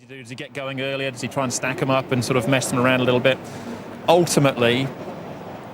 he do? Does he get going earlier? Does he try and stack them up and sort of mess them around a little bit? Ultimately,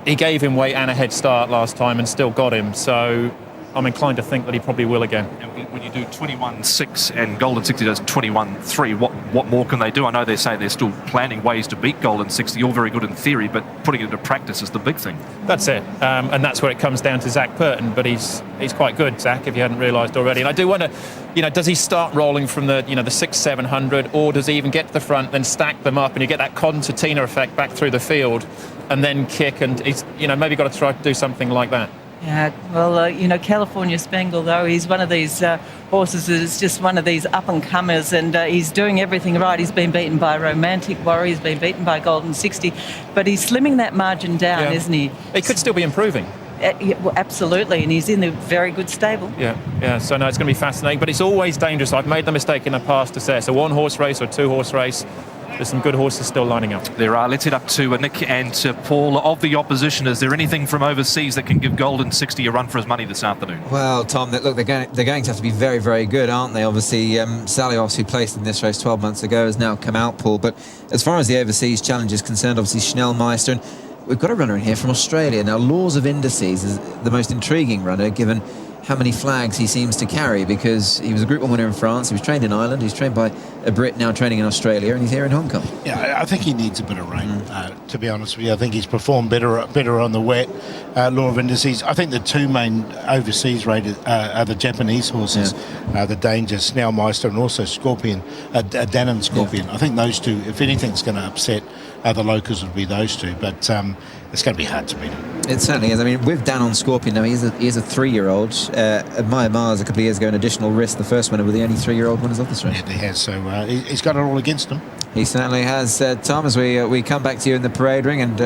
he gave him weight and a head start last time and still got him. So I'm inclined to think that he probably will again. When you do 21.6 and Golden 60 does 21.3, what more can they do? I know they say they're still planning ways to beat Golden 60. You're very good in theory, but putting it into practice is the big thing. That's it. And that's where it comes down to Zach Purton. But he's quite good, Zach, if you hadn't realised already. And I do wonder, does he start rolling from the 600-700, or does he even get to the front, then stack them up, and you get that concertina effect back through the field, and then kick, and he's maybe got to try to do something like that. Yeah, well, California Spangle, though, he's one of these horses that is just one of these up-and-comers, and he's doing everything right. He's been beaten by Romantic Warrior, he's been beaten by Golden 60, but he's slimming that margin down, isn't he? He could still be improving. Well, absolutely, and he's in a very good stable. Yeah. So, no, it's going to be fascinating, but it's always dangerous. I've made the mistake in the past to say it's a one-horse race or a two-horse race. There's some good horses still lining up. There are. Let's head up to Nick and Paul. Of the opposition, is there anything from overseas that can give Golden 60 a run for his money this afternoon? Well, Tom, look, they're going to have to be very, very good, aren't they? Obviously, Salios, who placed in this race 12 months ago, has now come out, Paul. But as far as the overseas challenge is concerned, obviously Schnellmeister, and we've got a runner in here from Australia. Now, Laws of Indices is the most intriguing runner, given how many flags he seems to carry, because he was a Group 1 winner in France, he was trained in Ireland, he's trained by a Brit, now training in Australia, and he's here in Hong Kong. Yeah, I think he needs a bit of rain, to be honest with you. I think he's performed better on the wet. Law of Indices. I think the two main overseas rated are the Japanese horses, the Danger, Schnellmeister, and also Scorpion, Dannon Scorpion. Yeah. I think those two, if anything's going to upset the locals, would be those two, but it's going to be hard to beat him. It certainly is. I mean, with Dannon Scorpion now, he is a 3-year-old. Admire Mars a couple of years ago, an additional risk, the first winner with the only 3-year-old winners of this race. Yeah, he has. So he's got it all against him. He certainly has. Tom, as we come back to you in the parade ring, and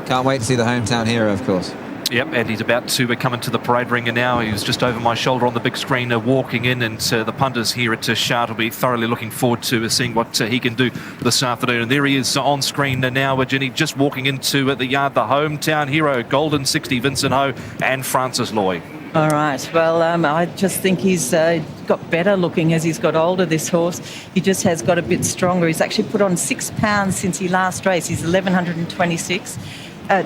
can't wait to see the hometown hero, of course. Yep, and he's about to come into the parade ring, and now he was just over my shoulder on the big screen walking in, and the punters here at SHA will be thoroughly looking forward to seeing what he can do this afternoon. And there he is on screen now, Jenny, just walking into the yard, the hometown hero, Golden 60, Vincent Ho and Francis Loy. All right, well, I just think he's got better looking as he's got older, this horse. He just has got a bit stronger. He's actually put on 6 pounds since he last raced. He's 1,126.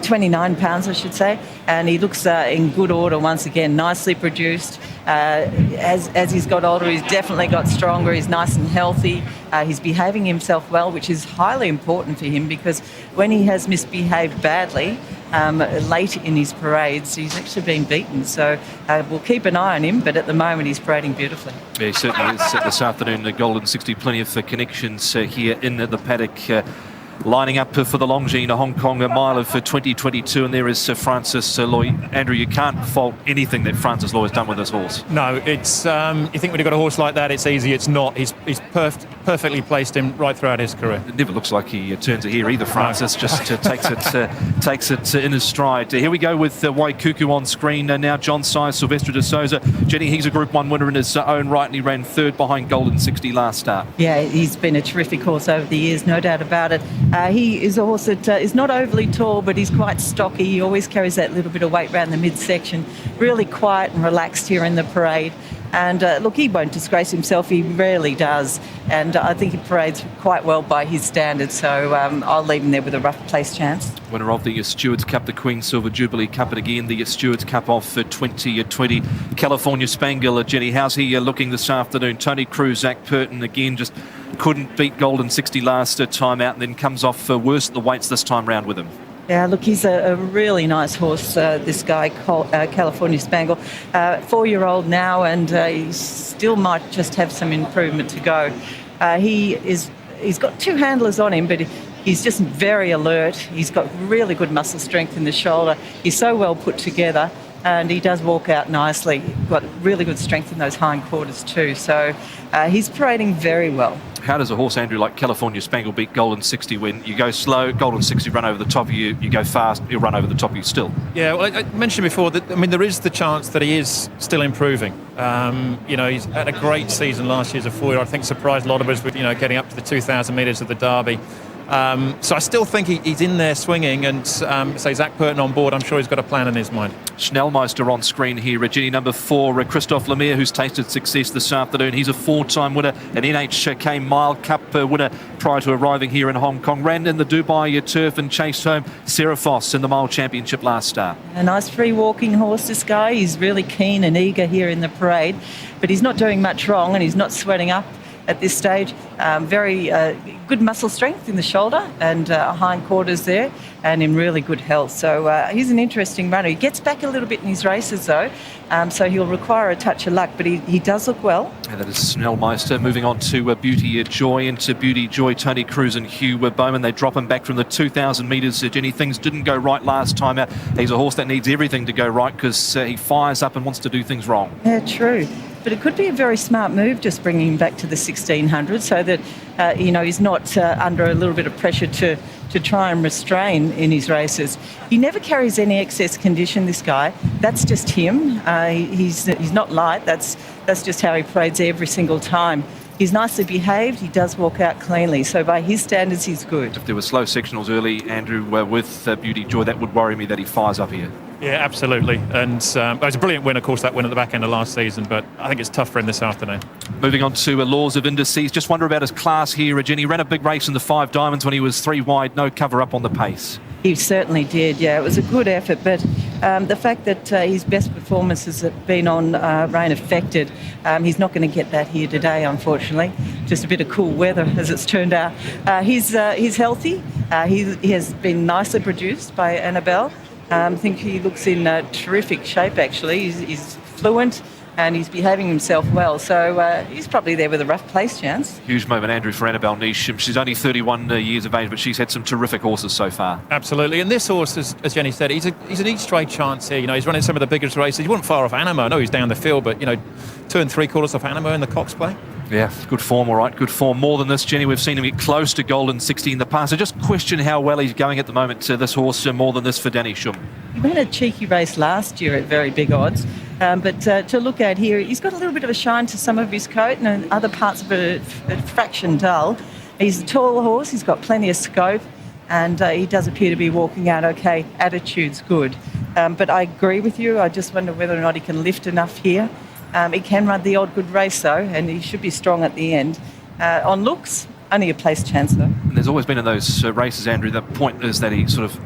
29 pounds, I should say, and he looks in good order once again, nicely produced. As he's got older, he's definitely got stronger. He's nice and healthy. He's behaving himself well, which is highly important for him, because when he has misbehaved badly late in his parades, he's actually been beaten. So we'll keep an eye on him, but at the moment he's parading beautifully. Yeah, he certainly is. This afternoon, the Golden 60, plenty of connections here in the paddock. Lining up for the Longines Hong Kong mile of 2022, and there is Francis Loy. Andrew, you can't fault anything that Francis Loy has done with this horse. No, it's you think when you've got a horse like that, it's easy. It's not. He's perfectly placed him right throughout his career. It never looks like he turns it here either. Francis just takes it in his stride. Here we go with Waikuku on screen now. John Size, Sylvester de Souza. Jenny, he's a Group 1 winner in his own right, and he ran third behind Golden 60 last start. Yeah, he's been a terrific horse over the years, no doubt about it. He is a horse that is not overly tall, but he's quite stocky. He always carries that little bit of weight around the midsection. Really quiet and relaxed here in the parade. And look, he won't disgrace himself. He rarely does. And I think he parades quite well by his standards. So I'll leave him there with a rough place chance. Winner of the Stewards Cup, the Queen Silver Jubilee Cup, and again the Stewards Cup of 2020. California Spangle, Jenny, how's he looking this afternoon? Tony Cruz, Zach Purton, again, just couldn't beat Golden 60 last time out, and then comes off worse at the weights this time round with him. Yeah, look, he's a really nice horse, this guy, California Spangle. 4-year-old now, and he still might just have some improvement to go. He's got 2 handlers on him, but he's just very alert. He's got really good muscle strength in the shoulder. He's so well put together, and he does walk out nicely. Got really good strength in those hindquarters too. So he's parading very well. How does a horse, Andrew, like California Spangle beat Golden 60 when you go slow, Golden 60 run over the top of you, you go fast, he'll run over the top of you still? Yeah, well, I mentioned before that, there is the chance that he is still improving. He's had a great season last year as a 4-year-old. I think surprised a lot of us with, getting up to the 2,000 metres of the Derby. So I still think he's in there swinging, and say Zach Purton on board, I'm sure he's got a plan in his mind. Schnellmeister on screen here, Jenny, number 4, Christophe Lemire, who's tasted success this afternoon. He's a 4-time winner, an NHK Mile Cup winner prior to arriving here in Hong Kong. Ran in the Dubai turf and chased home Serafos in the Mile Championship last start. A nice free walking horse, this guy. He's really keen and eager here in the parade, but he's not doing much wrong and he's not sweating up at this stage. Very good muscle strength in the shoulder and hindquarters there, and in really good health. So he's an interesting runner. He gets back a little bit in his races though, so he'll require a touch of luck, but he does look well. And that is Schnellmeister. Moving on to Beauty Joy. Into Beauty Joy, Tony Cruz and Hugh Bowman. They drop him back from the 2,000 metres. Jenny, things didn't go right last time out. He's a horse that needs everything to go right because he fires up and wants to do things wrong. Yeah, true. But it could be a very smart move just bringing him back to the 1,600 so that, he's not under a little bit of pressure to try and restrain in his races. He never carries any excess condition, this guy. That's just him. He's not light. That's just how he parades every single time. He's nicely behaved. He does walk out cleanly. So by his standards, he's good. If there were slow sectionals early, Andrew, with Beauty Joy, that would worry me that he fires up here. Yeah, absolutely. And it was a brilliant win, of course, that win at the back end of last season, but I think it's tough for him this afternoon. Moving on to Laws of Indices. Just wonder about his class here, Jenny. Ran a big race in the 5 Diamonds when he was 3 wide, no cover up on the pace. He certainly did, yeah. It was a good effort, but the fact that his best performances have been on rain affected, he's not going to get that here today, unfortunately. Just a bit of cool weather, as it's turned out. He's healthy. He has been nicely produced by Annabelle. I think he looks in terrific shape, actually. He's fluent and he's behaving himself well. So he's probably there with a rough place chance. Huge moment, Andrew, for Annabelle Niche. She's only 31 years of age, but she's had some terrific horses so far. Absolutely. And this horse, as Jenny said, he's an each straight chance here. He's running some of the biggest races. He wasn't far off Animo. I know he's down the field, but, 2 3/4 off Animo in the Cox Play. Yeah, good form, all right, good form. More than this, Jenny, we've seen him get close to Golden 60 in the past. I just question how well he's going at the moment to this horse, more than this for Danny Schum. He ran a cheeky race last year at very big odds, but to look at here, he's got a little bit of a shine to some of his coat and other parts of it a fraction dull. He's a tall horse, he's got plenty of scope, and he does appear to be walking out okay. Attitude's good. But I agree with you, I just wonder whether or not he can lift enough here. He can run the odd good race though, and he should be strong at the end. On looks, only a place chance though. And there's always been in those races, Andrew, the point is that he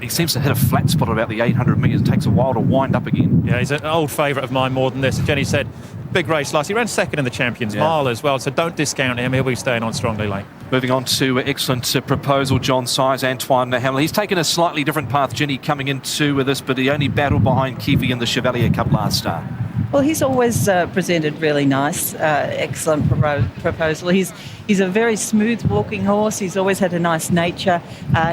seems to hit a flat spot at about the 800 metres. It takes a while to wind up again. Yeah, he's an old favourite of mine more than this. As Jenny said, big race last. He ran second in the Champions Mile as well, so don't discount him. He'll be staying on strongly late. Moving on to excellent proposal, John Size, Antoine Hamlin. He's taken a slightly different path, Jenny, coming into this, but he only battled behind Kiwi in the Chevalier Cup last start. Well, he's always presented really nice, excellent proposal. He's a very smooth walking horse. He's always had a nice nature.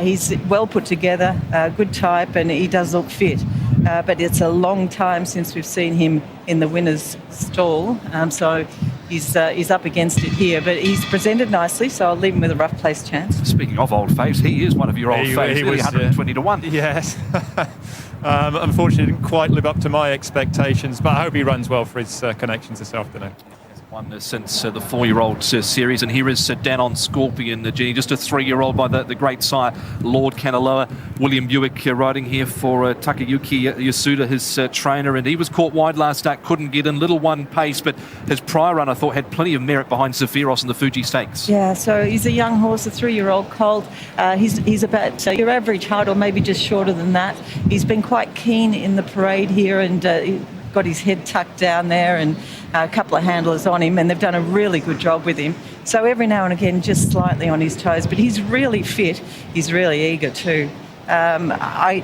He's well put together, good type, and he does look fit. But it's a long time since we've seen him in the winner's stall, so he's up against it here. But he's presented nicely, so I'll leave him with a rough place chance. Speaking of old faves, he is one of your old faves. He was 120 to 1. Yes. Unfortunately, didn't quite live up to my expectations, but I hope he runs well for his connections this afternoon. Won since the 4-year-old series, and here is Danon Scorpion, Jenny, just a 3-year-old by the great sire Lord Kanaloa. William Buick riding here for Takayuki Yasuda, his trainer, and he was caught wide last start, couldn't get in, little one pace, but his prior run I thought had plenty of merit behind Sephiros in the Fuji Stakes. Yeah, so he's a young horse, a 3-year-old colt. He's about your average height, or maybe just shorter than that. He's been quite keen in the parade here, and got his head tucked down there, and a couple of handlers on him, and they've done a really good job with him. So every now and again, just slightly on his toes, but he's really fit. He's really eager too. I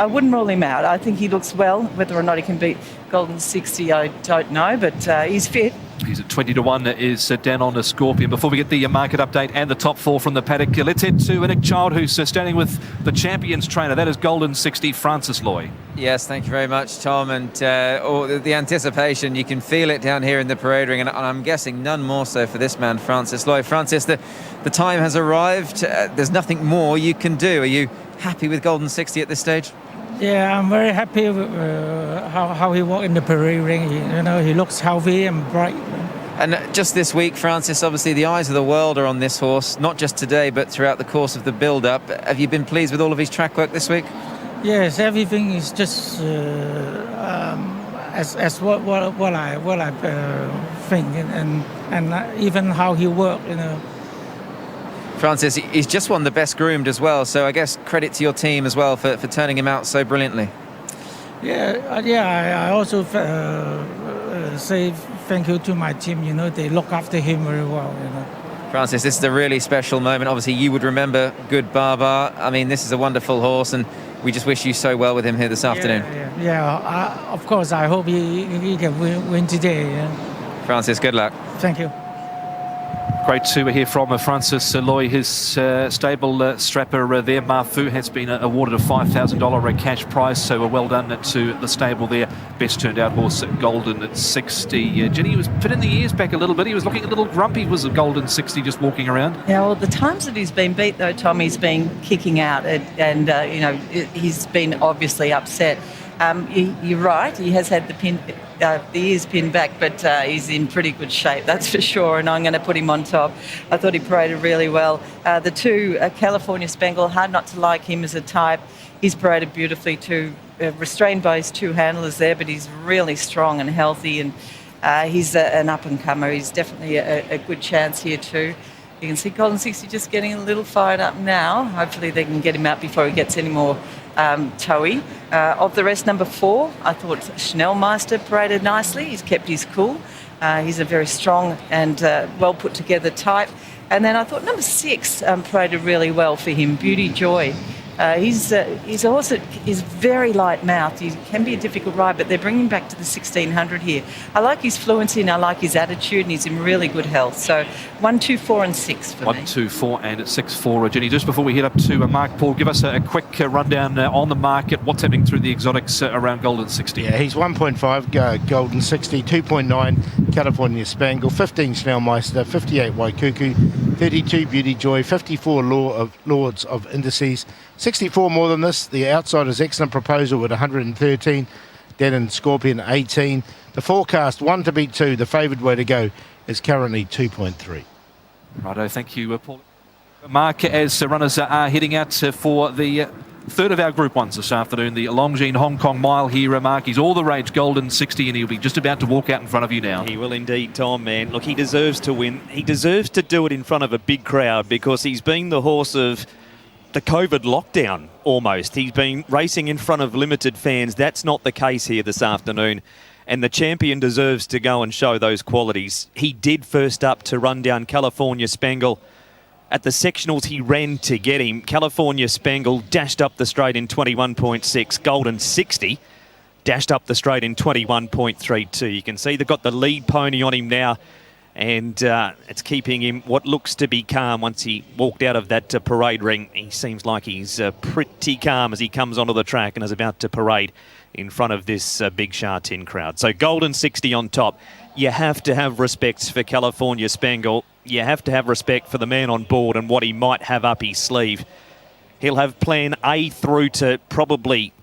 wouldn't rule him out. I think he looks well. Whether or not he can beat Golden 60, I don't know, but he's fit. He's at 20 to 1 is Danon Scorpion. Before we get the market update and the top 4 from the paddock, let's head to Nick Child, who's standing with the Champions trainer. That is Golden 60, Francis Loy. Yes, thank you very much, Tom. And the anticipation, you can feel it down here in the parade ring, and I'm guessing none more so for this man, Francis Loy. Francis, the time has arrived. There's nothing more you can do. Are you happy with Golden 60 at this stage? Yeah, I'm very happy with how he walked in the parade ring. He looks healthy and bright. And just this week, Francis, obviously the eyes of the world are on this horse, not just today, but throughout the course of the build-up. Have you been pleased with all of his track work this week? Yes, everything is just as what I think, and even how he worked, you know. Francis, he's just won the best groomed as well, so I guess credit to your team as well for turning him out so brilliantly. I also say thank you to my team. You know, they look after him very well. You know. Francis, this is a really special moment. Obviously, you would remember Good Baba. I mean, this is a wonderful horse, and we just wish you so well with him here this afternoon. Of course, I hope he can win today. Yeah. Francis, good luck. Thank you. Great to hear from Francis Loy. His stable strapper there, Mafu, has been awarded a $5,000 cash prize, so well done to the stable there. Best turned out horse, Golden at 60. Jenny was putting the ears back a little bit. He was looking a little grumpy, was a Golden 60 just walking around. Yeah, well, the times that he's been beat, though, Tommy's been kicking out, and you know, he's been obviously upset. You're right, he has had the ears pinned back, but he's in pretty good shape, that's for sure, and I'm going to put him on top. I thought he paraded really well. The two, California Spangle, hard not to like him as a type. He's paraded beautifully too, restrained by his two handlers there, but he's really strong and healthy, and he's an up-and-comer. He's definitely a good chance here too. You can see Golden 60 just getting a little fired up now. Hopefully they can get him out before he gets any more toey. Of the rest, number 4, I thought Schnellmeister paraded nicely. He's kept his cool. He's a very strong and well put together type. And then I thought number 6 paraded really well for him, Beauty Joy. He's a horse that is very light mouthed. He can be a difficult ride, but they're bringing him back to the 1600 here. I like his fluency and I like his attitude, and he's in really good health. So 1, 2, 4 and 6 for me. 1, 2, 4 and 6 for Jenny. Just before we head up to Mark Paul, give us a quick rundown on the market. What's happening through the exotics around Golden 60? Yeah, he's 1.5 Golden 60, 2.9 California Spangle, 15 Schnellmeister, 58 Waikuku, 32 Beauty Joy, 54 Lords of Indices, 64 more than this. The Outsider's Excellent Proposal with 113, Den and Scorpion 18. The forecast 1 to beat 2. The favoured way to go is currently 2.3. Righto, thank you, Paul. Mark, as runners are heading out for the third of our Group 1s this afternoon, the Longines Hong Kong Mile here, Mark. He's all the rage Golden 60, and he'll be just about to walk out in front of you now. He will indeed, Tom, man. Look, he deserves to win. He deserves to do it in front of a big crowd because he's been the horse of the COVID lockdown, almost. He's been racing in front of limited fans. That's not the case here this afternoon. And the champion deserves to go and show those qualities. He did first up to run down California Spangle. At the sectionals, he ran to get him. California Spangle dashed up the straight in 21.6. Golden 60 dashed up the straight in 21.32. You can see they've got the lead pony on him now, and it's keeping him what looks to be calm. Once he walked out of that parade ring, he seems like he's pretty calm as he comes onto the track and is about to parade in front of this big SHA 10 crowd. So Golden 60 on top. You have to have respect for California Spangle. You have to have respect for the man on board and what he might have up his sleeve. He'll have plan A through to probably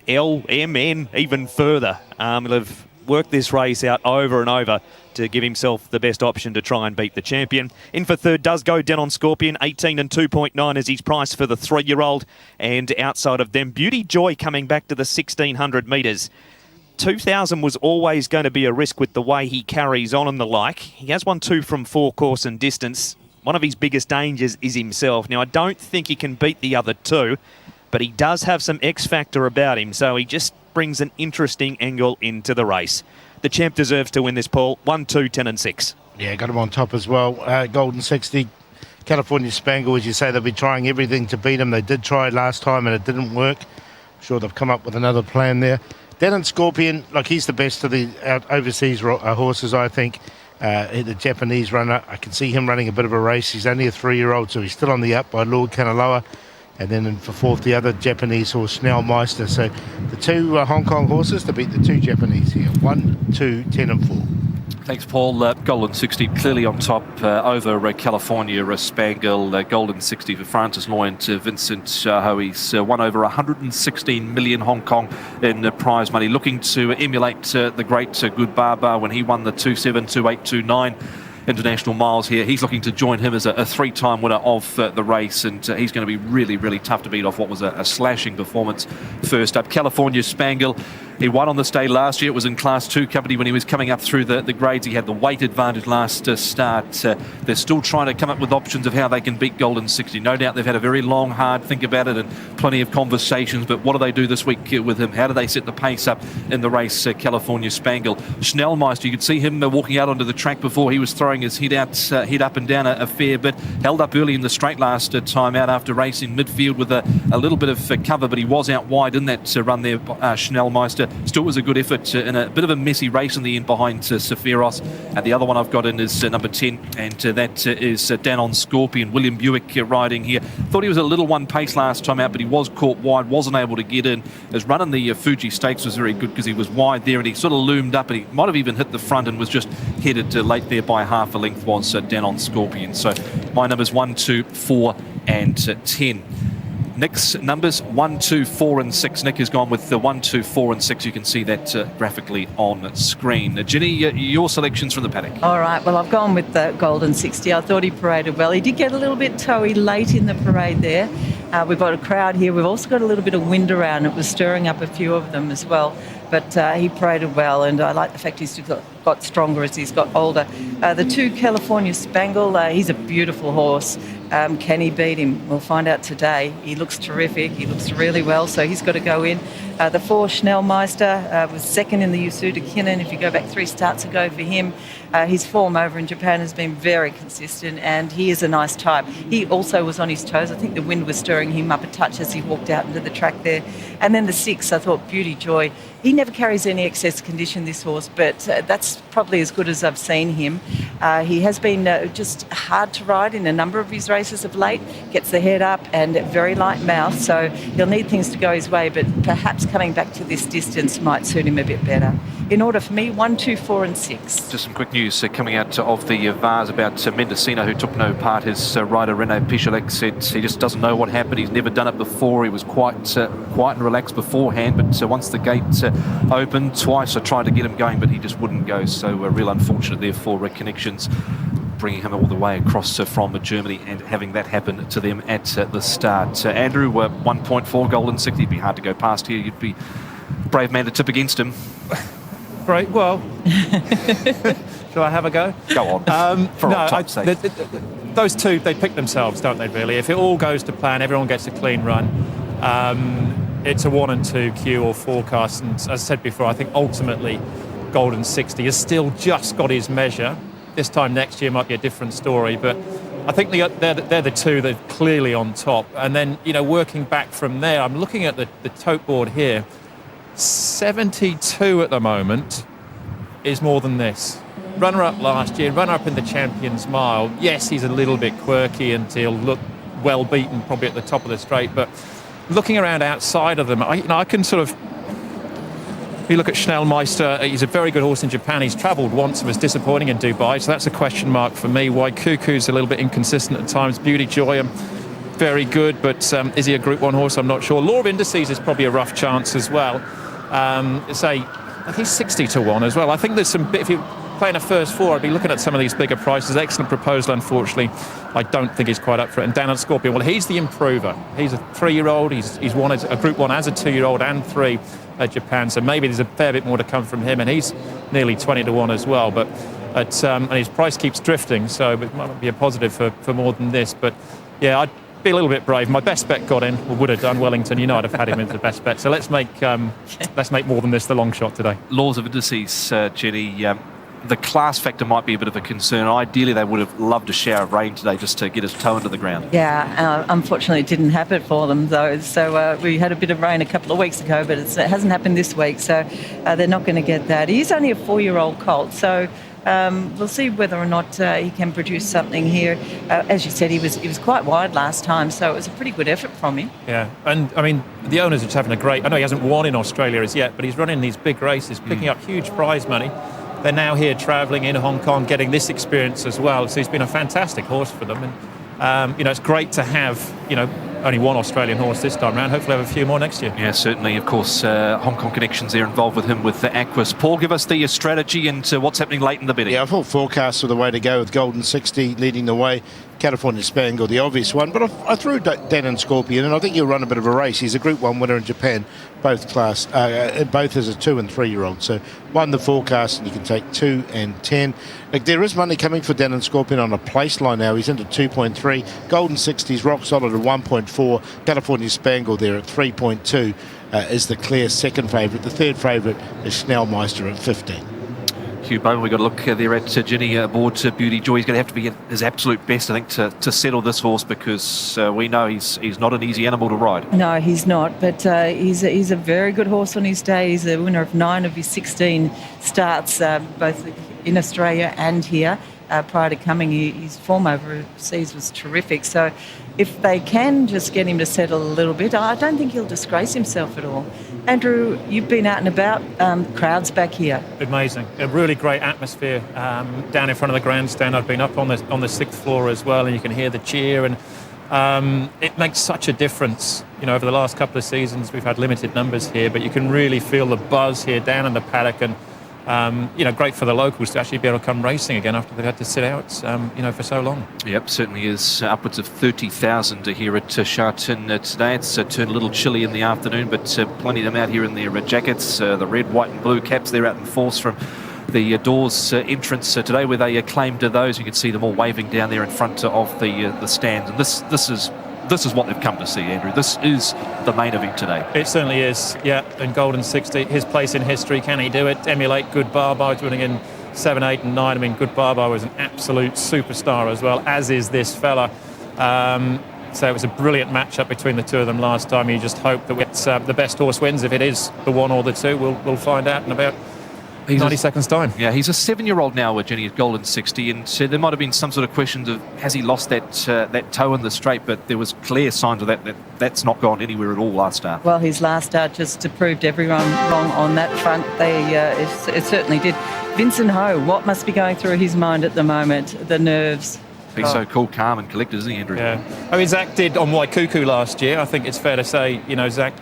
L, M, N, even further. He'll have worked this race out over and over to give himself the best option to try and beat the champion. In for third does go Den on Scorpion. 18 and 2.9 is his price for the 3-year-old. And outside of them, Beauty Joy coming back to the 1,600 metres. 2,000 was always going to be a risk with the way he carries on and the like. He has won 2 from 4 course and distance. One of his biggest dangers is himself. Now, I don't think he can beat the other 2, but he does have some X factor about him, so he just brings an interesting angle into the race. The champ deserves to win this, Paul. 1, 2, 10 and 6. Yeah, got him on top as well. Golden 60, California Spangle, as you say, they'll be trying everything to beat him. They did try last time and it didn't work. I'm sure they've come up with another plan there. Den and Scorpion, like he's the best of the overseas horses, I think. The Japanese runner, I can see him running a bit of a race. He's only a 3-year-old, so he's still on the up by Lord Kanaloa. And then in for fourth, the other Japanese horse, Schnellmeister. So the 2 Hong Kong horses to beat the 2 Japanese here. 1, 2, 10 and 4. Thanks, Paul. Golden 60 clearly on top over California Spangle. Golden 60 for Francis Loy and Vincent Ho. He's won over 116 million Hong Kong in prize money, looking to emulate the great Good Baba when he won the 2.7, 2.8, 2.9 international miles here. He's looking to join him as a three-time winner of the race, and he's going to be really, really tough to beat off what was a slashing performance first up. California Spangle, he won on this day last year. It was in Class 2 company when he was coming up through the grades. He had the weight advantage last start. They're still trying to come up with options of how they can beat Golden 60. No doubt they've had a very long, hard think about it and plenty of conversations, but what do they do this week with him? How do they set the pace up in the race, California Spangle? Schnellmeister, you could see him walking out onto the track before. He was throwing his head up and down a fair bit. Held up early in the straight last time out after racing midfield with a little bit of cover, but he was out wide in that run there, Schnellmeister. Still was a good effort in a bit of a messy race in the end behind Sephiros. And the other one I've got in is number 10, and that is Danon Scorpion. William Buick riding here. Thought he was a little one pace last time out, but he was caught wide, wasn't able to get in. His run in the Fuji Stakes was very good because he was wide there and he sort of loomed up and he might have even hit the front and was just headed late there by half a length was Danon Scorpion. So my numbers 1, 2, 4 and 10. Nick's numbers 1, 2, 4 and 6. Nick has gone with the 1, 2, 4 and 6. You can see that graphically on screen. Jenny, your selections from the paddock. All right, well, I've gone with the Golden 60. I thought he paraded well. He did get a little bit toey late in the parade there. We've got a crowd here. We've also got a little bit of wind around. It was stirring up a few of them as well. But he paraded well, and I like the fact he's got stronger as he's got older. The 2 California Spangle, he's a beautiful horse. Can he beat him? We'll find out today. He looks terrific. He looks really well, so he's got to go in. The 4 Schnellmeister was second in the Yasuda Kinnan. If you go back 3 starts ago for him, his form over in Japan has been very consistent, and he is a nice type. He also was on his toes. I think the wind was stirring him up a touch as he walked out into the track there. And then the 6, I thought, Beauty Joy. He never carries any excess condition, this horse, but that's probably as good as I've seen him. He has been just hard to ride in a number of his races of late, gets the head up and very light mouth, so he'll need things to go his way, but perhaps coming back to this distance might suit him a bit better. In order for me, 1, 2, 4 and 6. Just some quick news coming out of the VARs about Mendocino, who took no part. His rider, Renaud Pichelec, said he just doesn't know what happened. He's never done it before. He was quite quiet and relaxed beforehand, but once the gate opened twice, I tried to get him going, but he just wouldn't go. So real unfortunate there for Connections, bringing him all the way across from Germany and having that happen to them at the start. Andrew, 1.4 Golden 60. It'd be hard to go past here. You'd be a brave man to tip against him. Great. Well, shall I have a go? Go on. For no, old time's sake. Those two, they pick themselves, don't they, really? If it all goes to plan, everyone gets a clean run. It's a 1 and 2 queue or forecast. And as I said before, I think ultimately Golden 60 has still just got his measure. This time next year might be a different story. But I think they're the two that are clearly on top. And then, working back from there, I'm looking at the tote board here. 72 at the moment is more than this. Runner-up last year, runner-up in the Champions Mile. Yes, he's a little bit quirky and he'll look well beaten probably at the top of the straight, but looking around outside of them, I can sort of... If you look at Schnellmeister, he's a very good horse in Japan. He's travelled once and was disappointing in Dubai, so that's a question mark for me. Why Cuckoo's a little bit inconsistent at times. Beauty Joy, very good, but is he a Group 1 horse? I'm not sure. Law of Indices is probably a rough chance as well. I think 60 to 1 as well. I think there's some... If you're playing a first 4, I'd be looking at some of these bigger prices. Excellent proposal, unfortunately. I don't think he's quite up for it. And Danon Scorpion, well, he's the improver. He's a 3-year-old. He's won a Group 1 as a 2-year-old and 3 at Japan. So maybe there's a fair bit more to come from him. And he's nearly 20 to 1 as well. But and his price keeps drifting, so it might be a positive for more than this. But yeah, I'd be a little bit brave. My best bet got in, or would have done, Wellington. I'd have had him as the best bet. So let's make more than this the long shot today. Laws of Indices, Jenny. The class factor might be a bit of a concern. Ideally, they would have loved a shower of rain today just to get his toe into the ground. Yeah, unfortunately it didn't happen for them though. So we had a bit of rain a couple of weeks ago, but it hasn't happened this week. So they're not going to get that. He's only a 4-year-old colt, so we'll see whether or not he can produce something here. As you said, he was quite wide last time, so it was a pretty good effort from him. Yeah, and I mean, the owner's just having a great... I know he hasn't won in Australia as yet, but he's running these big races, picking up huge prize money. they're now here travelling in Hong Kong, getting this experience as well. So he's been a fantastic horse for them. And, it's great to have, only one Australian horse this time around. Hopefully have a few more next year. Yeah, certainly. Of course, Hong Kong connections there involved with him with the Aquis. Paul, give us the strategy and what's happening late in the betting. Yeah, I thought forecasts were the way to go, with Golden 60 leading the way. California Spangle, the obvious one, but I threw Denon Scorpion, and I think he'll run a bit of a race. He's a Group 1 winner in Japan, both as a 2 and 3 year old. So won the forecast, and you can take 2 and 10. Like, there is money coming for Denon Scorpion on a place line now. He's into 2.3. Golden 60's rock solid at 1.4. California Spangle there at 3.2 is the clear second favourite. The third favourite is Schnellmeister at 15. Hugh Bowman, we've got to look there at Ginny aboard Beauty Joy. He's going to have to be at his absolute best, I think, to settle this horse, because we know he's not an easy animal to ride. No, he's not, but he's a very good horse on his day. He's a winner of 9 of his 16 starts, both in Australia and here. Prior to coming, his form overseas was terrific. So if they can just get him to settle a little bit, I don't think he'll disgrace himself at all. Andrew, you've been out and about, crowds back here. Amazing. A really great atmosphere down in front of the grandstand. I've been up on the 6th floor as well, and you can hear the cheer, and it makes such a difference. Over the last couple of seasons we've had limited numbers here, but you can really feel the buzz here down in the paddock, and great for the locals to actually be able to come racing again after they've had to sit out, for so long. Yep, certainly is. Upwards of 30,000 here at Sha Tin today. It's turned a little chilly in the afternoon, but plenty of them out here in their jackets, the red, white and blue caps. They're out in force from the doors entrance today, where they claimed those. You can see them all waving down there in front of the stands. And this is what they've come to see, Andrew. This is the main event today. It certainly is, yeah. And Golden 60, his place in history, can he do it? Emulate Good Barbar, winning in 7, 8 and 9. I mean, Good Barbar was an absolute superstar as well, as is this fella. So it was a brilliant matchup between the two of them last time. You just hope that the best horse wins. If it is the 1 or the 2, we'll find out in about 90 seconds time. Yeah, he's a 7-year-old now with Jenny at Golden 60, and so there might have been some sort of questions of, has he lost that toe in the straight, but there was clear signs of that's not gone anywhere at all last start. Well, his last start just proved everyone wrong on that front. It certainly did. Vincent Ho, what must be going through his mind at the moment? The nerves. He's so cool, calm and collected, isn't he, Andrew? Yeah. I mean, Zach did on Waikuku last year. I think it's fair to say, Zach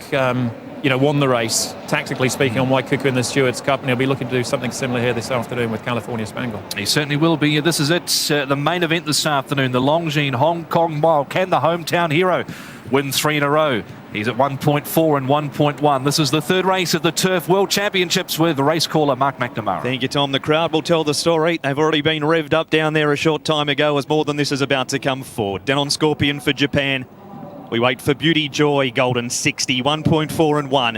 won the race, tactically speaking, on Waikuku in the Stewards Cup, and he'll be looking to do something similar here this afternoon with California Spangle. He certainly will be. This is it, the main event this afternoon, the Longines Hong Kong Mile. Can the hometown hero win 3 in a row? He's at 1.4 and 1.1. This is the third race of the Turf World Championships with the race caller Mark McNamara. Thank you, Tom. The crowd will tell the story. They've already been revved up down there a short time ago, as more than this is about to come forward. Denon Scorpion for Japan. We wait for Beauty Joy, Golden 60, 1.4 and 1.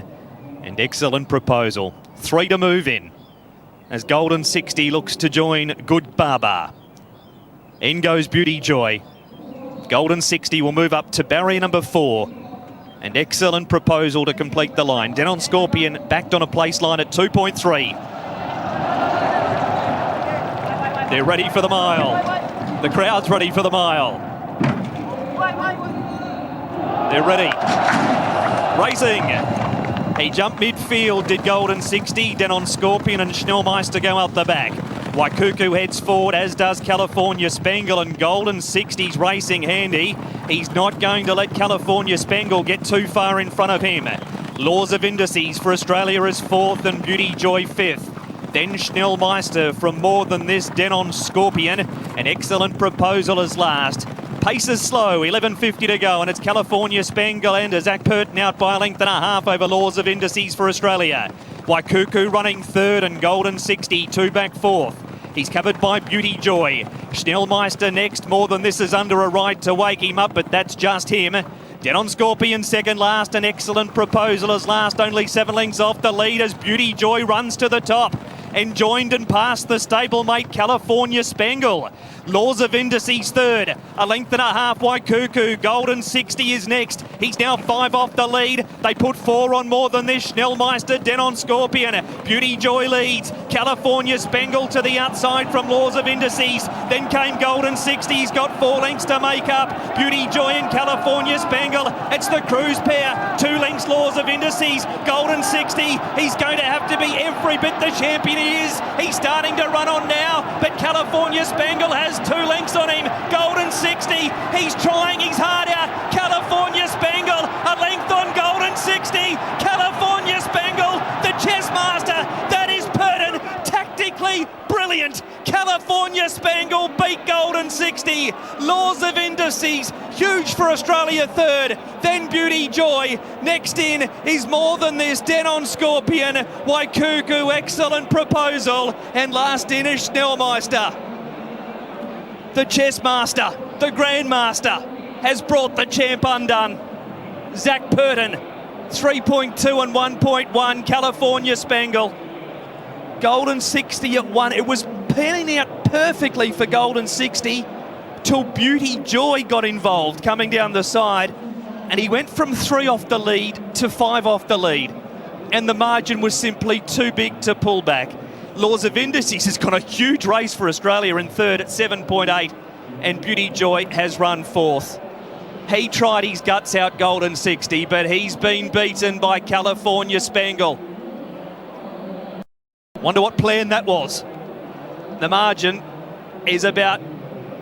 And Excellent Proposal. 3 to move in, as Golden 60 looks to join Good Barbar. In goes Beauty Joy. Golden 60 will move up to barrier number 4. And Excellent Proposal to complete the line. Denon Scorpion backed on a place line at 2.3. They're ready for the mile. The crowd's ready for the mile. They're ready. Racing. He jumped midfield, did Golden 60. Denon Scorpion and Schnellmeister go out the back. Waikuku heads forward, as does California Spangle, and Golden 60's racing handy. He's not going to let California Spangle get too far in front of him. Laws of Indices for Australia is 4th and Beauty Joy 5th. Then Schnellmeister from More Than This, Denon Scorpion. An Excellent Proposal is last. Pace is slow, 11.50 to go, and it's California Spangle and Zach Purton out by a length and a half over Laws of Indices for Australia. Waikuku running 3rd and Golden 60, 2 back 4th. He's covered by Beauty Joy. Schnellmeister next. More Than This is under a ride to wake him up, but that's just him. Denon Scorpion second last. An Excellent Proposal is last, only 7 lengths off the lead as Beauty Joy runs to the top. And joined and passed the stablemate California Spangle. Laws of Indices 3rd, a length and a half. Waikuku, Golden 60 is next. He's now 5 off the lead. They put 4 on more than this. Schnellmeister, Denon Scorpion. Beauty Joy leads. California Spangle to the outside from Laws of Indices. Then came Golden 60. He's got 4 lengths to make up. Beauty Joy and California Spangle. It's the cruise pair. 2 lengths Laws of Indices. Golden 60. He's going to have to be every bit the champion he is. He's starting to run on now, but California Spangle has 2 lengths on him. Golden 60. He's trying his harder. California Spangle, a length on Golden 60. California Spangle, the chess master. That is Purton. Tactically brilliant. California Spangle beat Golden 60. Laws of Indices, huge for Australia third. Then Beauty Joy. Next in is More Than This, Denon Scorpion. Waikuku, excellent proposal. And last in is Schnellmeister. The chess master, the grandmaster, has brought the champ undone. Zach Purton, 3.2 and 1.1, California Spangle. Golden 60 at 1. It was panning out perfectly for Golden 60 till Beauty Joy got involved coming down the side, and he went from 3 off the lead to 5 off the lead, and the margin was simply too big to pull back. Laws of Indices has got a huge race for Australia in third at 7.8, and Beauty Joy has run 4th. He tried his guts out Golden 60, but he's been beaten by California Spangle. Wonder what plan that was. The margin is about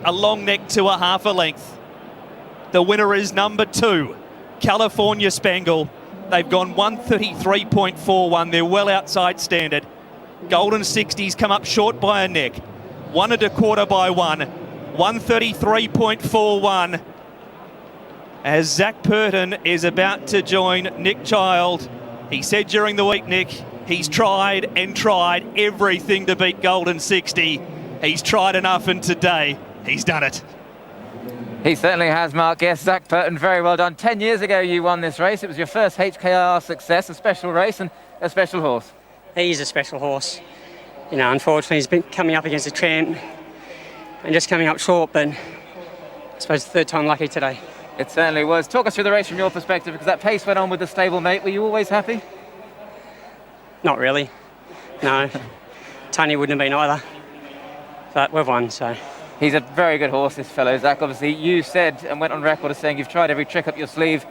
a long neck to a half a length. The winner is number 2, California Spangle. They've gone 133.41. They're well outside standard. Golden 60's come up short by a neck. 1 1/4 by 1. 133.41. As Zach Purton is about to join Nick Child. He said during the week, Nick, he's tried and tried everything to beat Golden 60. He's tried enough, and today he's done it. He certainly has, Mark. Yes, Zach Purton, very well done. 10 years ago you won this race. It was your first HKR success, a special race and a special horse. He's a special horse. You know, unfortunately he's been coming up against a champ and just coming up short, but I suppose the third time lucky today. It certainly was. Talk us through the race from your perspective, because that pace went on with the stablemate. Were you always happy? Not really, no. Tony wouldn't have been either, but we've won, so. He's a very good horse, this fellow, Zach. Obviously, you said and went on record as saying you've tried every trick up your sleeve.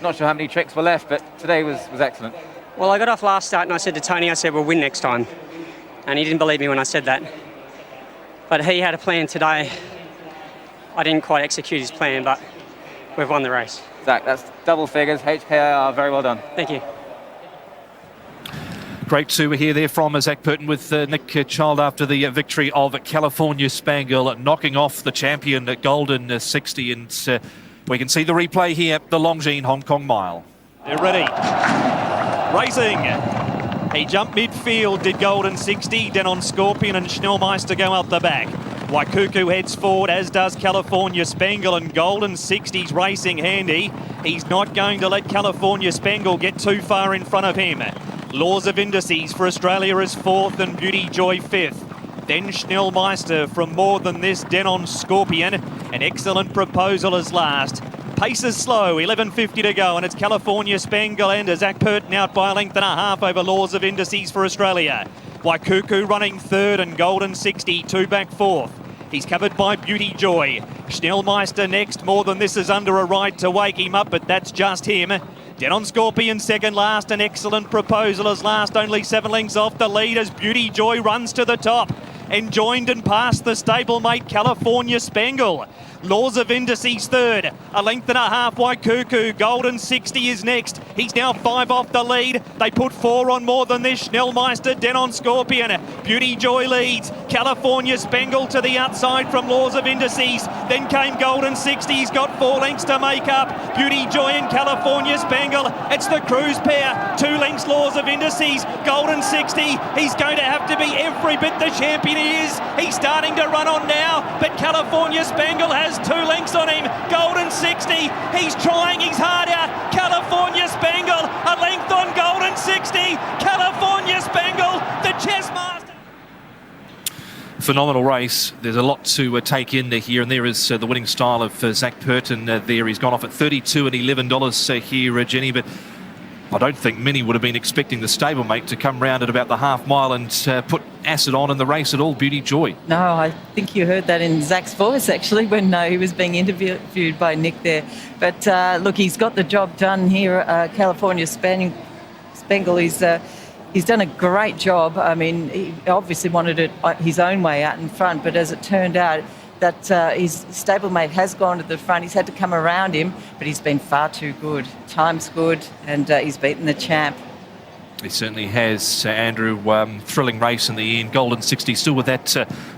Not sure how many tricks were left, but today was excellent. Well, I got off last start and I said to Tony, I said, we'll win next time. And he didn't believe me when I said that. But he had a plan today. I didn't quite execute his plan, but we've won the race. Zach, that's double figures, HKR, very well done. Thank you. Great to hear there from Zach Purton with Nick Child after the victory of California Spangle, knocking off the champion Golden 60. And we can see the replay here, the Longines Hong Kong Mile. They're ready. Racing. He jumped midfield, did Golden 60. Denon Scorpion and Schnellmeister go up the back. Waikuku heads forward, as does California Spangle, and Golden 60's racing handy. He's not going to let California Spangle get too far in front of him. Laws of Indices for Australia is 4th and Beauty Joy 5th. Then Schnellmeister from More Than This, Denon Scorpion. An excellent proposal is last. Pace is slow, 11.50 to go, and it's California Spangle and Zach Purton out by a length and a half over Laws of Indices for Australia. Waikuku running 3rd and Golden 60, 2 back 4th. He's covered by Beauty Joy. Schnellmeister next. More Than This is under a ride to wake him up, but that's just him. Denon Scorpion second last. An excellent proposal is last, only 7 lengths off the lead as Beauty Joy runs to the top and joined and passed the stablemate California Spangle. Laws of Indices 3rd, a length and a half. Waikuku, Golden 60 is next. He's now 5 off the lead. They put 4 on More Than This. Schnellmeister, Denon Scorpion. Beauty Joy leads. California Spangle to the outside from Laws of Indices. Then came Golden 60. He's got 4 lengths to make up. Beauty Joy and California Spangle. It's the cruise pair. 2 lengths Laws of Indices. Golden 60. He's going to have to be every bit the champion he is. He's starting to run on now, but California Spangle has 2 lengths on him. Golden 60. He's trying his harder. California Spangle, a length on Golden 60. California Spangle, the chess master. Phenomenal race. There's a lot to take in here, and there is the winning style of Zach Purton there. He's gone off at $32 and $11 here, Jenny, but I don't think many would have been expecting the stablemate to come round at about the half mile and put acid on in the race at all. Beauty Joy. No, I think you heard that in Zach's voice, actually, when he was being interviewed by Nick there. But look, he's got the job done here. California Spangle, he's done a great job. I mean, he obviously wanted it his own way out in front, but as it turned out, that his stablemate has gone to the front. He's had to come around him, but he's been far too good. Time's good, and he's beaten the champ. He certainly has, Andrew. Thrilling race in the end. Golden 60, still with that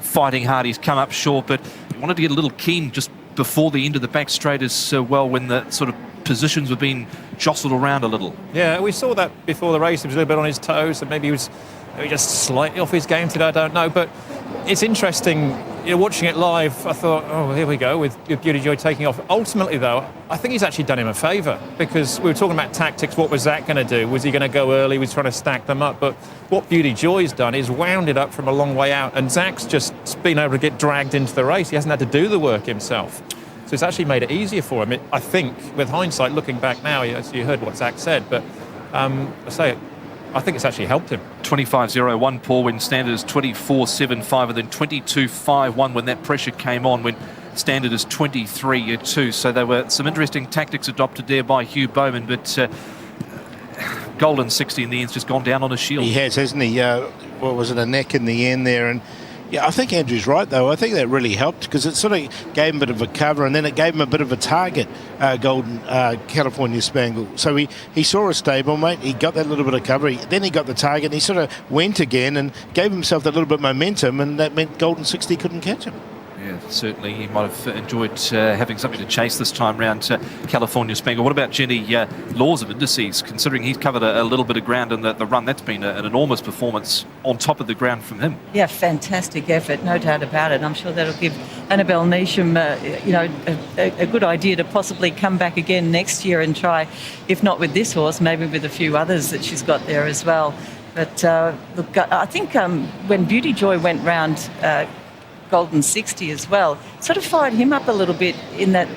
fighting hard. He's come up short, but he wanted to get a little keen just before the end of the back straight as well, when the sort of positions were being jostled around a little. Yeah, we saw that before the race. He was a little bit on his toes, and maybe he was just slightly off his game today, I don't know. But it's interesting, watching it live, I thought, oh, here we go with Beauty Joy taking off. Ultimately, though, I think he's actually done him a favour, because we were talking about tactics. What was Zach going to do? Was he going to go early? Was he trying to stack them up? But what Beauty Joy's done is wound it up from a long way out, and Zach's just been able to get dragged into the race. He hasn't had to do the work himself. So it's actually made it easier for him. I think, with hindsight, looking back now, you heard what Zach said, but I think it's actually helped him. 25.01, Paul, when Standard is 24.75, and then 22.51 when that pressure came on, when Standard is 23.2. So there were some interesting tactics adopted there by Hugh Bowman, but Golden 60 in the end's just gone down on his shield. He has, hasn't he? What was it, a neck in the end there? And yeah, I think Andrew's right, though. I think that really helped, because it sort of gave him a bit of a cover, and then it gave him a bit of a target, Golden California Spangle. So he saw a stablemate, he got that little bit of cover, then he got the target, and he sort of went again and gave himself that little bit of momentum, and that meant Golden 60 couldn't catch him. Yeah, certainly he might have enjoyed having something to chase this time round, California Spangle. What about Jenny, laws of indices, considering he's covered a little bit of ground in the run? That's been an enormous performance on top of the ground from him. Yeah, fantastic effort, no doubt about it. I'm sure that'll give Annabelle Neesham, a good idea to possibly come back again next year and try, if not with this horse, maybe with a few others that she's got there as well. But look, I think when Beauty Joy went round Golden 60 as well, sort of fired him up a little bit in that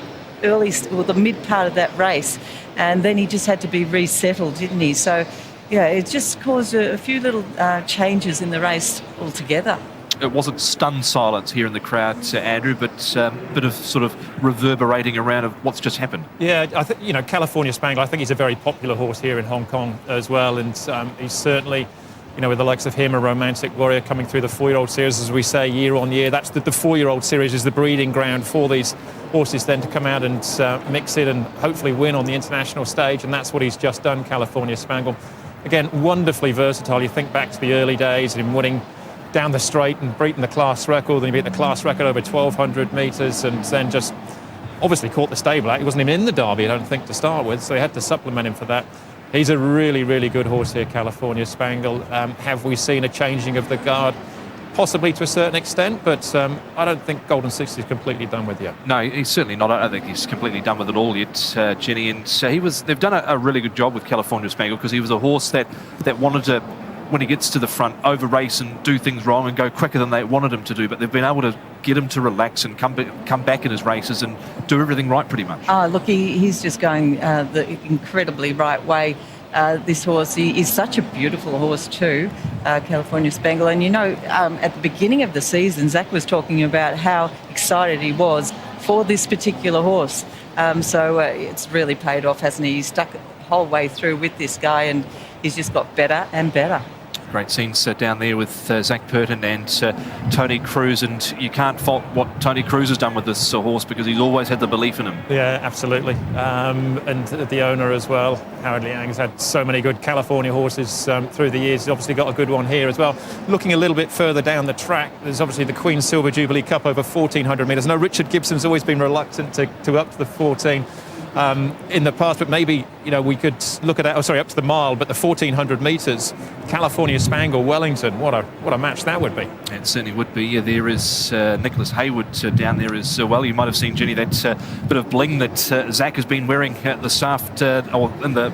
the mid part of that race, and then he just had to be resettled, didn't he? So yeah, it just caused a few little changes in the race altogether. It wasn't stunned silence here in the crowd, Andrew, but a bit of sort of reverberating around of what's just happened. Yeah, I think, California Spangle, I think he's a very popular horse here in Hong Kong as well, and he's certainly, with the likes of him, a romantic warrior coming through the 4-year-old series, as we say, year on year. That's the 4-year-old series is the breeding ground for these horses then to come out and mix it and hopefully win on the international stage, and that's what he's just done, California Spangle. Again, wonderfully versatile. You think back to the early days, him winning down the straight and beating the class record, then he beat the class record over 1,200 metres, and then just obviously caught the stable out. He wasn't even in the Derby, I don't think, to start with, so he had to supplement him for that. He's a really, really good horse here, California Spangle. Have we seen a changing of the guard? Possibly to a certain extent, but I don't think Golden 60 is completely done with yet. No, he's certainly not. I don't think he's completely done with it all yet, Jenny. And they've done a really good job with California Spangle, because he was a horse that wanted to, when he gets to the front, over race and do things wrong and go quicker than they wanted him to do. But they've been able to get him to relax and come back in his races and do everything right pretty much. Oh, look, he's just going the incredibly right way. This horse, he is such a beautiful horse too, California Spangle. And at the beginning of the season, Zach was talking about how excited he was for this particular horse. So it's really paid off, hasn't he? He's stuck the whole way through with this guy, and he's just got better and better. Great scenes down there with Zach Purton and Tony Cruz, and you can't fault what Tony Cruz has done with this horse, because he's always had the belief in him. Yeah, absolutely. And the owner as well, Howard Liang's had so many good California horses through the years. He's obviously got a good one here as well. Looking a little bit further down the track, there's obviously the Queen's Silver Jubilee Cup over 1,400 metres. No, Richard Gibson's always been reluctant to up to the 14 in the past, but maybe we could look at that. Up to the mile, but the 1,400 metres, California Spangle, Wellington. What a match that would be. It certainly would be. Yeah, there is Nicholas Haywood down there as well. You might have seen, Jenny, that bit of bling that Zach has been wearing this in the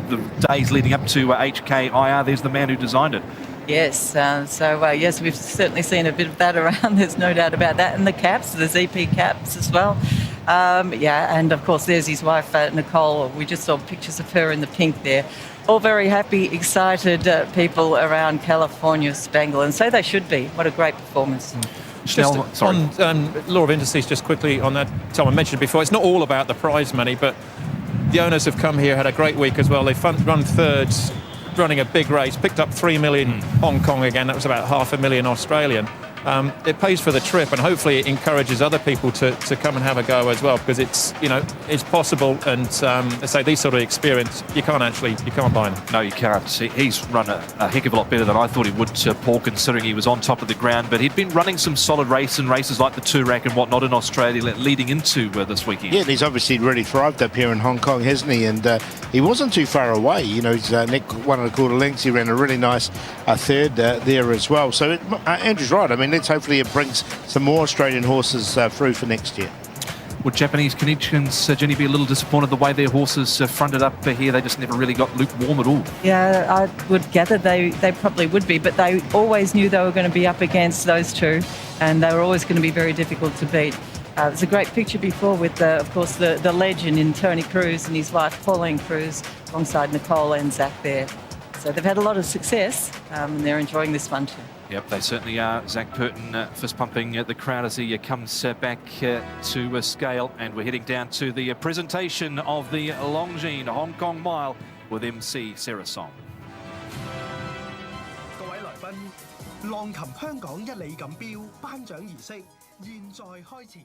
days leading up to HKIR. There's the man who designed it. Yes, yes, we've certainly seen a bit of that around. There's no doubt about that. And the caps, the ZP caps as well. And of course there's his wife, Nicole. We just saw pictures of her in the pink there. All very happy, excited people around California, Spangle, and so they should be. What a great performance. Just on law of indices, just quickly on that, Tom, I mentioned before, it's not all about the prize money, but the owners have come here, had a great week as well. They've run thirds, running a big race, picked up 3 million Hong Kong again. That was about $500,000 Australian. It pays for the trip, and hopefully it encourages other people to come and have a go as well, because it's possible. And I say these sort of experience, you can't buy them. No, you can't. He's run a heck of a lot better than I thought he would, Paul, considering he was on top of the ground. But he'd been running some solid races like the Toorak and whatnot in Australia leading into this weekend. Yeah, and he's obviously really thrived up here in Hong Kong, hasn't he? And he wasn't too far away. He's nicked 1 1/4 lengths. He ran a really nice third there as well. So Andrew's right. I mean, let's hopefully it brings some more Australian horses through for next year. Would Japanese connections, Jenny, be a little disappointed the way their horses fronted up here? They just never really got lukewarm at all. Yeah, I would gather they probably would be, but they always knew they were going to be up against those two, and they were always going to be very difficult to beat. There's a great picture before with, of course, the legend in Tony Cruz and his wife Pauline Cruz alongside Nicole and Zach there. So they've had a lot of success, and they're enjoying this one too. Yep, they certainly are. Zach Purton fist pumping the crowd as he comes back to scale, and we're heading down to the presentation of the Longines Hong Kong Mile with MC Sarah Song. 各位來賓，浪琴香港一哩錦標頒獎儀式現在開始。